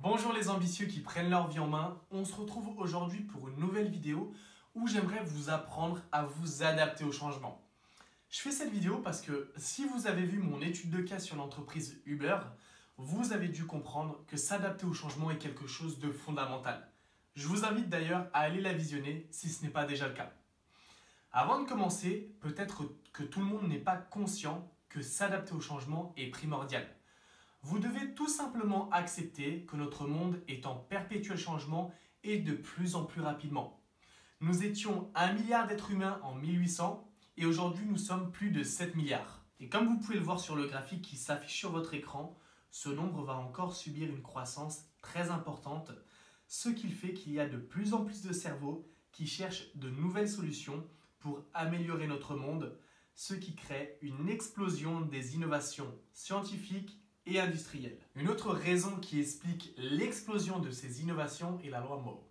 Bonjour les ambitieux qui prennent leur vie en main, on se retrouve aujourd'hui pour une nouvelle vidéo où j'aimerais vous apprendre à vous adapter au changement. Je fais cette vidéo parce que si vous avez vu mon étude de cas sur l'entreprise Uber, vous avez dû comprendre que s'adapter au changement est quelque chose de fondamental. Je vous invite d'ailleurs à aller la visionner si ce n'est pas déjà le cas. Avant de commencer, peut-être que tout le monde n'est pas conscient que s'adapter au changement est primordial. Vous devez tout simplement accepter que notre monde est en perpétuel changement et de plus en plus rapidement. Nous étions 1 milliard d'êtres humains en 1800 et aujourd'hui nous sommes plus de 7 milliards. Et comme vous pouvez le voir sur le graphique qui s'affiche sur votre écran, ce nombre va encore subir une croissance très importante, ce qui fait qu'il y a de plus en plus de cerveaux qui cherchent de nouvelles solutions pour améliorer notre monde, ce qui crée une explosion des innovations scientifiques et industrielles. Une autre raison qui explique l'explosion de ces innovations est la loi Moore.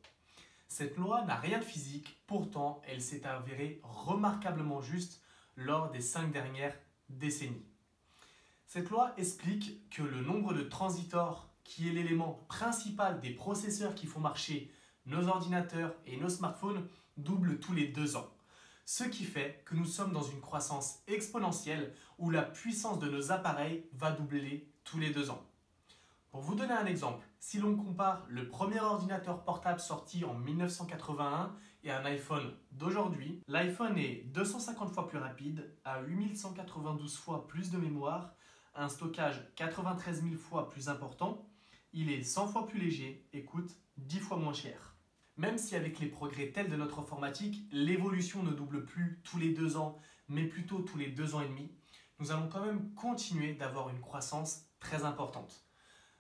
Cette loi n'a rien de physique, pourtant elle s'est avérée remarquablement juste lors des 5 dernières décennies. Cette loi explique que le nombre de transistors, qui est l'élément principal des processeurs qui font marcher nos ordinateurs et nos smartphones, double tous les 2 ans. Ce qui fait que nous sommes dans une croissance exponentielle où la puissance de nos appareils va doubler tous les 2 ans. Pour vous donner un exemple, si l'on compare le premier ordinateur portable sorti en 1981 et un iPhone d'aujourd'hui, l'iPhone est 250 fois plus rapide, a 8192 fois plus de mémoire, un stockage 93 000 fois plus important, il est 100 fois plus léger et coûte 10 fois moins cher. Même si avec les progrès tels de notre informatique, l'évolution ne double plus tous les 2 ans, mais plutôt tous les 2 ans et demi, nous allons quand même continuer d'avoir une croissance très importante.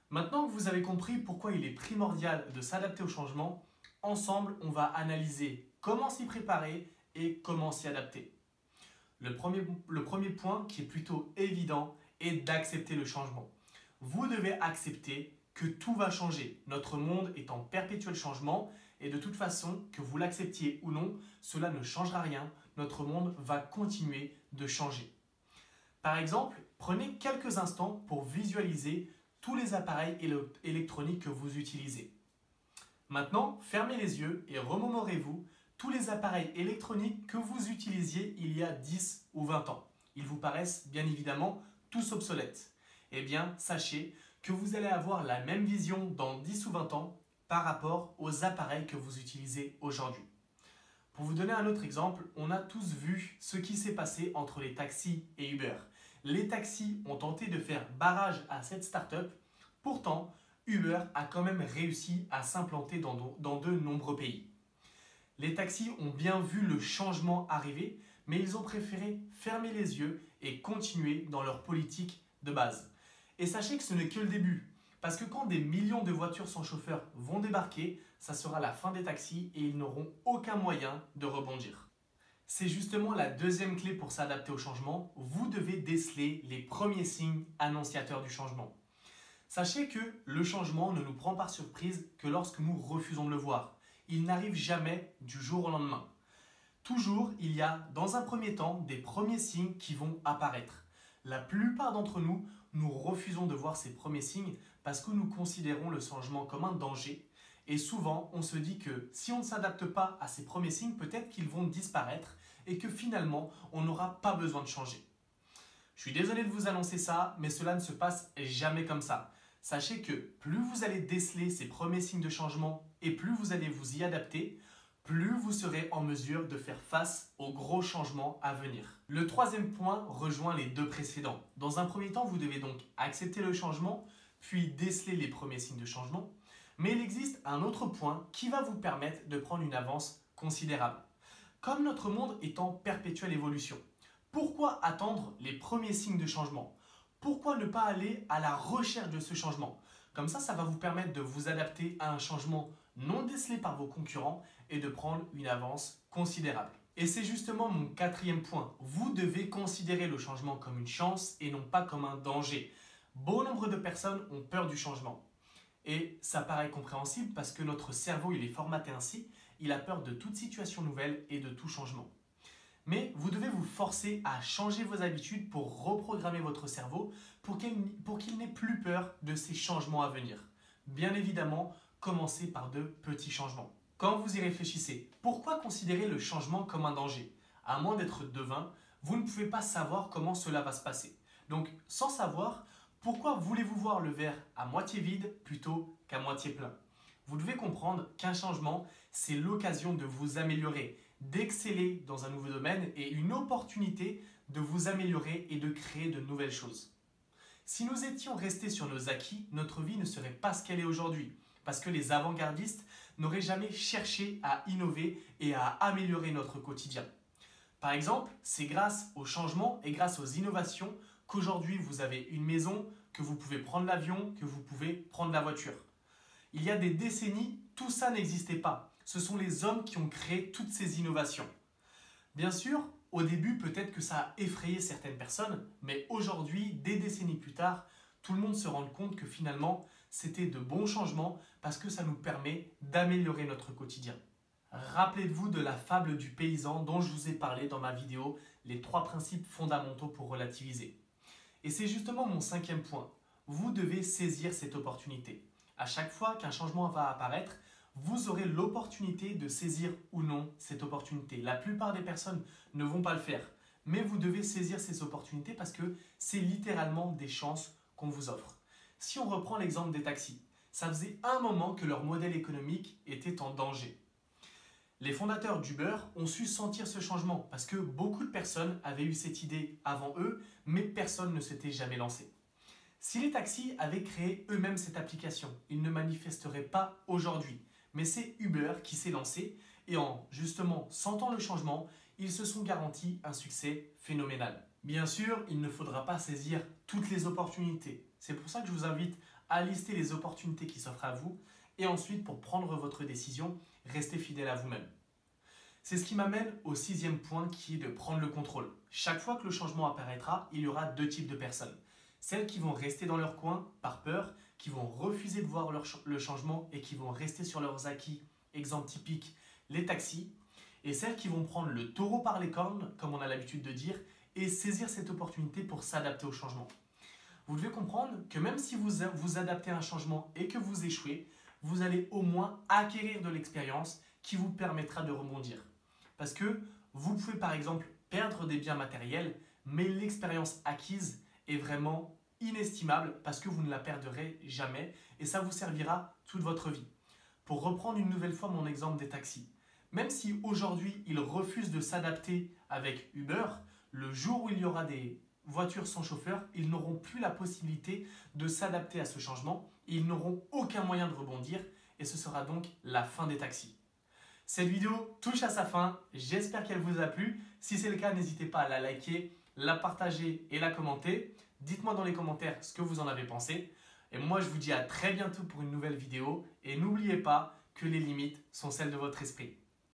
Maintenant que vous avez compris pourquoi il est primordial de s'adapter au changement, ensemble on va analyser comment s'y préparer et comment s'y adapter. Le premier point qui est plutôt évident est d'accepter le changement. Vous devez accepter que tout va changer. Notre monde est en perpétuel changement et de toute façon, que vous l'acceptiez ou non, cela ne changera rien. Notre monde va continuer de changer. Par exemple, prenez quelques instants pour visualiser tous les appareils électroniques que vous utilisez. Maintenant, fermez les yeux et remémorez-vous tous les appareils électroniques que vous utilisiez il y a 10 ou 20 ans. Ils vous paraissent bien évidemment tous obsolètes. Eh bien, sachez que vous allez avoir la même vision dans 10 ou 20 ans par rapport aux appareils que vous utilisez aujourd'hui. Pour vous donner un autre exemple, on a tous vu ce qui s'est passé entre les taxis et Uber. Les taxis ont tenté de faire barrage à cette start-up, pourtant Uber a quand même réussi à s'implanter dans de nombreux pays. Les taxis ont bien vu le changement arriver, mais ils ont préféré fermer les yeux et continuer dans leur politique de base. Et sachez que ce n'est que le début. Parce que quand des millions de voitures sans chauffeur vont débarquer, ça sera la fin des taxis et ils n'auront aucun moyen de rebondir. C'est justement la deuxième clé pour s'adapter au changement. Vous devez déceler les premiers signes annonciateurs du changement. Sachez que le changement ne nous prend par surprise que lorsque nous refusons de le voir. Il n'arrive jamais du jour au lendemain. Toujours, il y a dans un premier temps des premiers signes qui vont apparaître. La plupart d'entre nous, nous refusons de voir ces premiers signes parce que nous considérons le changement comme un danger et souvent on se dit que si on ne s'adapte pas à ces premiers signes, peut-être qu'ils vont disparaître et que finalement on n'aura pas besoin de changer. Je suis désolé de vous annoncer ça, mais cela ne se passe jamais comme ça. Sachez que plus vous allez déceler ces premiers signes de changement et plus vous allez vous y adapter, plus vous serez en mesure de faire face aux gros changements à venir. Le troisième point rejoint les deux précédents. Dans un premier temps, vous devez donc accepter le changement, puis déceler les premiers signes de changement. Mais il existe un autre point qui va vous permettre de prendre une avance considérable. Comme notre monde est en perpétuelle évolution, pourquoi attendre les premiers signes de changement? Pourquoi ne pas aller à la recherche de ce changement? Comme ça va vous permettre de vous adapter à un changement non décelé par vos concurrents et de prendre une avance considérable. Et c'est justement mon quatrième point. Vous devez considérer le changement comme une chance et non pas comme un danger. Bon nombre de personnes ont peur du changement. Et ça paraît compréhensible parce que notre cerveau il est formaté ainsi, il a peur de toute situation nouvelle et de tout changement. Mais vous devez vous forcer à changer vos habitudes pour reprogrammer votre cerveau pour qu'il n'ait plus peur de ces changements à venir. Bien évidemment, commencez par de petits changements. Quand vous y réfléchissez, pourquoi considérer le changement comme un danger? À moins d'être devin, vous ne pouvez pas savoir comment cela va se passer. Donc, sans savoir, pourquoi voulez-vous voir le verre à moitié vide plutôt qu'à moitié plein? Vous devez comprendre qu'un changement, c'est l'occasion de vous améliorer, d'exceller dans un nouveau domaine et une opportunité de vous améliorer et de créer de nouvelles choses. Si nous étions restés sur nos acquis, notre vie ne serait pas ce qu'elle est aujourd'hui, parce que les avant-gardistes n'auraient jamais cherché à innover et à améliorer notre quotidien. Par exemple, c'est grâce au changement et grâce aux innovations qu'aujourd'hui vous avez une maison, que vous pouvez prendre l'avion, que vous pouvez prendre la voiture. Il y a des décennies, tout ça n'existait pas. Ce sont les hommes qui ont créé toutes ces innovations. Bien sûr, au début, peut-être que ça a effrayé certaines personnes, mais aujourd'hui, des décennies plus tard, tout le monde se rend compte que finalement, c'était de bons changements parce que ça nous permet d'améliorer notre quotidien. Rappelez-vous de la fable du paysan dont je vous ai parlé dans ma vidéo « Les 3 principes fondamentaux pour relativiser ». Et c'est justement mon 5e point. Vous devez saisir cette opportunité. À chaque fois qu'un changement va apparaître, vous aurez l'opportunité de saisir ou non cette opportunité. La plupart des personnes ne vont pas le faire, mais vous devez saisir ces opportunités parce que c'est littéralement des chances qu'on vous offre. Si on reprend l'exemple des taxis, ça faisait un moment que leur modèle économique était en danger. Les fondateurs d'Uber ont su sentir ce changement parce que beaucoup de personnes avaient eu cette idée avant eux, mais personne ne s'était jamais lancé. Si les taxis avaient créé eux-mêmes cette application, ils ne manifesteraient pas aujourd'hui. Mais c'est Uber qui s'est lancé et en justement sentant le changement, ils se sont garantis un succès phénoménal. Bien sûr, il ne faudra pas saisir toutes les opportunités. C'est pour ça que je vous invite à lister les opportunités qui s'offrent à vous et ensuite, pour prendre votre décision, restez fidèle à vous-même. C'est ce qui m'amène au 6e point qui est de prendre le contrôle. Chaque fois que le changement apparaîtra, il y aura 2 types de personnes. Celles qui vont rester dans leur coin par peur, qui vont refuser de voir le changement et qui vont rester sur leurs acquis, exemple typique, les taxis, et celles qui vont prendre le taureau par les cornes, comme on a l'habitude de dire, et saisir cette opportunité pour s'adapter au changement. Vous devez comprendre que même si vous vous adaptez à un changement et que vous échouez, vous allez au moins acquérir de l'expérience qui vous permettra de rebondir. Parce que vous pouvez par exemple perdre des biens matériels, mais l'expérience acquise est vraiment inestimable parce que vous ne la perdrez jamais et ça vous servira toute votre vie. Pour reprendre une nouvelle fois mon exemple des taxis, même si aujourd'hui ils refusent de s'adapter avec Uber, le jour où il y aura des voitures sans chauffeur, ils n'auront plus la possibilité de s'adapter à ce changement et ils n'auront aucun moyen de rebondir et ce sera donc la fin des taxis. Cette vidéo touche à sa fin, j'espère qu'elle vous a plu. Si c'est le cas, n'hésitez pas à la liker, la partager et la commenter. Dites-moi dans les commentaires ce que vous en avez pensé. Et moi, je vous dis à très bientôt pour une nouvelle vidéo. Et n'oubliez pas que les limites sont celles de votre esprit.